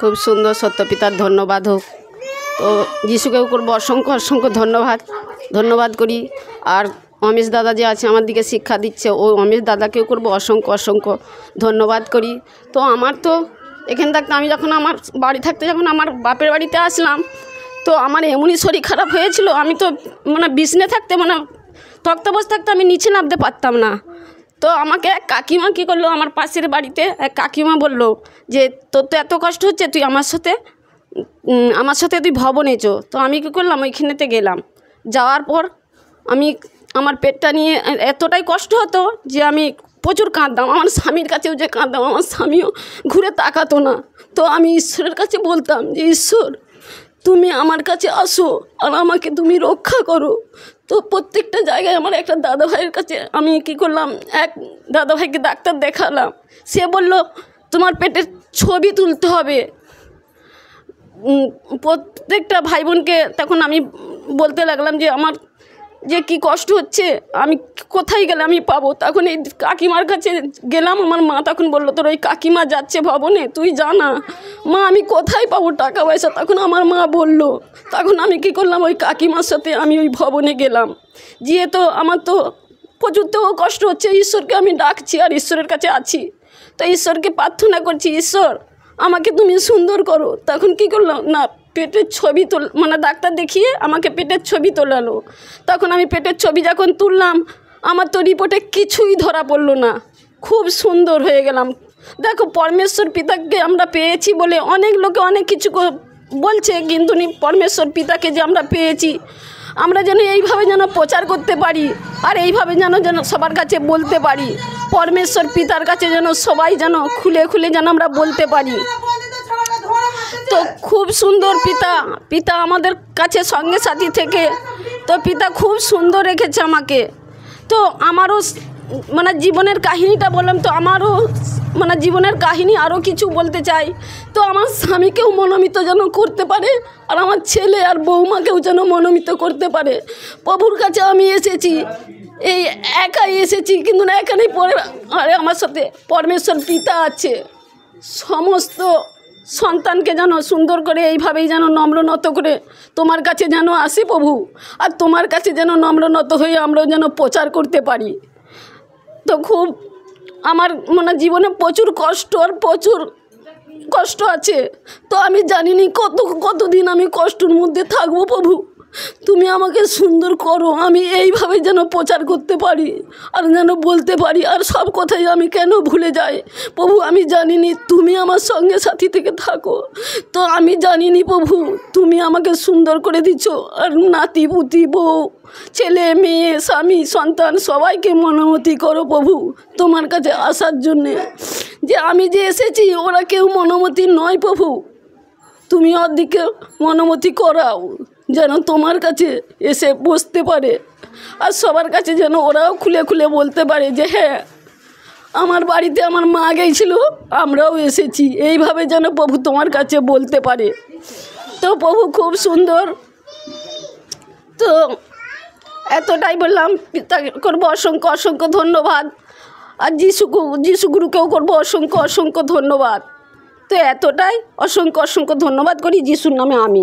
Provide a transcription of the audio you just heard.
খুব সুন্দর সত্যপিতার ধন্যবাদ হোক। তো যিশুকেও করবো অসংখ্য অসংখ্য ধন্যবাদ করি। আর অমিশ দাদা যে আছে আমার দিকে শিক্ষা দিচ্ছে, ও অমিশ দাদাকেও করবো অসংখ্য অসংখ্য ধন্যবাদ করি। তো আমার তো এখানে থাকতে আমি যখন আমার বাড়ি থাকতে যখন আমার বাপের বাড়িতে আসলাম, তো আমার এমনই শরীর খারাপ হয়েছিল, আমি তো বিছনে থাকতে তক্তাপোষ থাকতে আমি নিচে নামতে পারতাম না। তো আমাকে এক কাকিমা কী করলো, আমার পাশের বাড়িতে এক কাকিমা বললো যে তোর তো এত কষ্ট হচ্ছে, তুই আমার সাথে তুই ভবনে চো। তো আমি কী করলাম, ওইখানেতে গেলাম। যাওয়ার পর আমার পেটটা নিয়ে এতটাই কষ্ট হতো যে আমি প্রচুর কাঁদতাম। আমার স্বামীর কাছেও যে কাঁদতাম, আমার স্বামীও ঘুরে তাকাতো না। তো আমি ঈশ্বরের কাছে বলতাম যে ঈশ্বর, তুমি আমার কাছে আসো আর আমাকে তুমি রক্ষা করো। তো প্রত্যেকটা জায়গায় আমার একটা দাদাভাইয়ের কাছে আমি কী করলাম, এক দাদাভাইকে ডাক্তার দেখালাম। সে বলল তোমার পেটের ছবি তুলতে হবে। প্রত্যেকটা ভাই বোনকে তখন আমি বলতে লাগলাম যে আমার যে কি কষ্ট হচ্ছে, আমি কোথায় গেলে আমি পাবো। তখন এই কাকিমার কাছে গেলাম। আমার মা তখন বললো তোর ওই কাকিমা যাচ্ছে ভবনে, তুই জানা। মা আমি কোথায় পাবো টাকা পয়সা? তখন আমার মা বললো। তখন আমি কী করলাম, ওই কাকিমার সাথে আমি ওই ভবনে গেলাম। গিয়ে তো আমার তো প্রচুর তো কষ্ট হচ্ছে, ঈশ্বরকে আমি ডাকছি আর ঈশ্বরের কাছে আছি। তো ঈশ্বরকে প্রার্থনা করছি, ঈশ্বর আমাকে তুমি সুন্দর করো। তখন কী করলাম না, পেটের ছবি ডাক্তার দেখিয়ে আমাকে পেটের ছবি তোলালো। তখন আমি পেটের ছবি যখন তুললাম, আমার তো রিপোর্টে কিছুই ধরা পড়লো না। খুব সুন্দর হয়ে গেলাম। দেখো, পরমেশ্বর পিতাকে আমরা পেয়েছি বলে অনেক লোকে অনেক কিছু বলছে, কিন্তু পরমেশ্বর পিতাকে যে আমরা পেয়েছি, আমরা যেন এইভাবে যেন প্রচার করতে পারি আর এইভাবে যেন সবার কাছে বলতে পারি। পরমেশ্বর পিতার কাছে যেন সবাই যেন খুলে খুলে যেন আমরা বলতে পারি। তো খুব সুন্দর পিতা আমাদের কাছে সঙ্গে সাথী থেকে, তো পিতা খুব সুন্দর রেখেছে আমাকে। তো আমারও জীবনের কাহিনীটা বললাম, তো আমারও জীবনের কাহিনী আরও কিছু বলতে চাই। তো আমার স্বামীকেও মনোনীত যেন করতে পারে আর আমার ছেলে আর বৌমাকেও যেন মনোনীত করতে পারে। প্রভুর কাছে আমি এসেছি, এই একাই এসেছি, কিন্তু না এখানেই পরে আরে আমার সাথে পরমেশ্বর পিতা আছে। সমস্ত সন্তানকে যেন সুন্দর করে এইভাবেই যেন নম্রনত করে তোমার কাছে যেন আসে প্রভু, আর তোমার কাছে যেন নম্রনত হয়ে আমরাও যেন প্রচার করতে পারি। তো খুব আমার জীবনে প্রচুর কষ্ট আছে। তো আমি জানিনি কতদিন আমি কষ্টের মধ্যে থাকবো। প্রভু তুমি আমাকে সুন্দর করো, আমি এইভাবে যেন প্রচার করতে পারি আর যেন বলতে পারি, আর সব কথাই আমি কেন ভুলে যাই। প্রভু আমি জানিনি তুমি আমার সঙ্গে সাথী থেকে থাকো। তো আমি জানিনি প্রভু তুমি আমাকে সুন্দর করে দিচ্ছ, আর নাতি পুতি বউ ছেলে মেয়ে স্বামী সন্তান সবাইকে মনোমতি করো প্রভু তোমার কাছে আসার জন্যে। যে আমি যে এসেছি ওরা কেউ মনোমতি নয় প্রভু, তুমি ওর দিকে মনোমতি করাও যেন তোমার কাছে এসে বসতে পারে, আর সবার কাছে যেন ওরাও খুলে খুলে বলতে পারে যে হ্যাঁ আমার বাড়িতে আমার মা গেছিল, আমরাও এসেছি। এইভাবে যেন প্রভু তোমার কাছে বলতে পারে। তো প্রভু খুব সুন্দর। তো এতটাই বললাম। পিতাকে করবো অসংখ্য অসংখ্য ধন্যবাদ, আর যিশু গুরুকেও করবো অসংখ্য অসংখ্য ধন্যবাদ। তো এতটাই অসংখ্য অসংখ্য ধন্যবাদ করি যিশুর নামে। আমি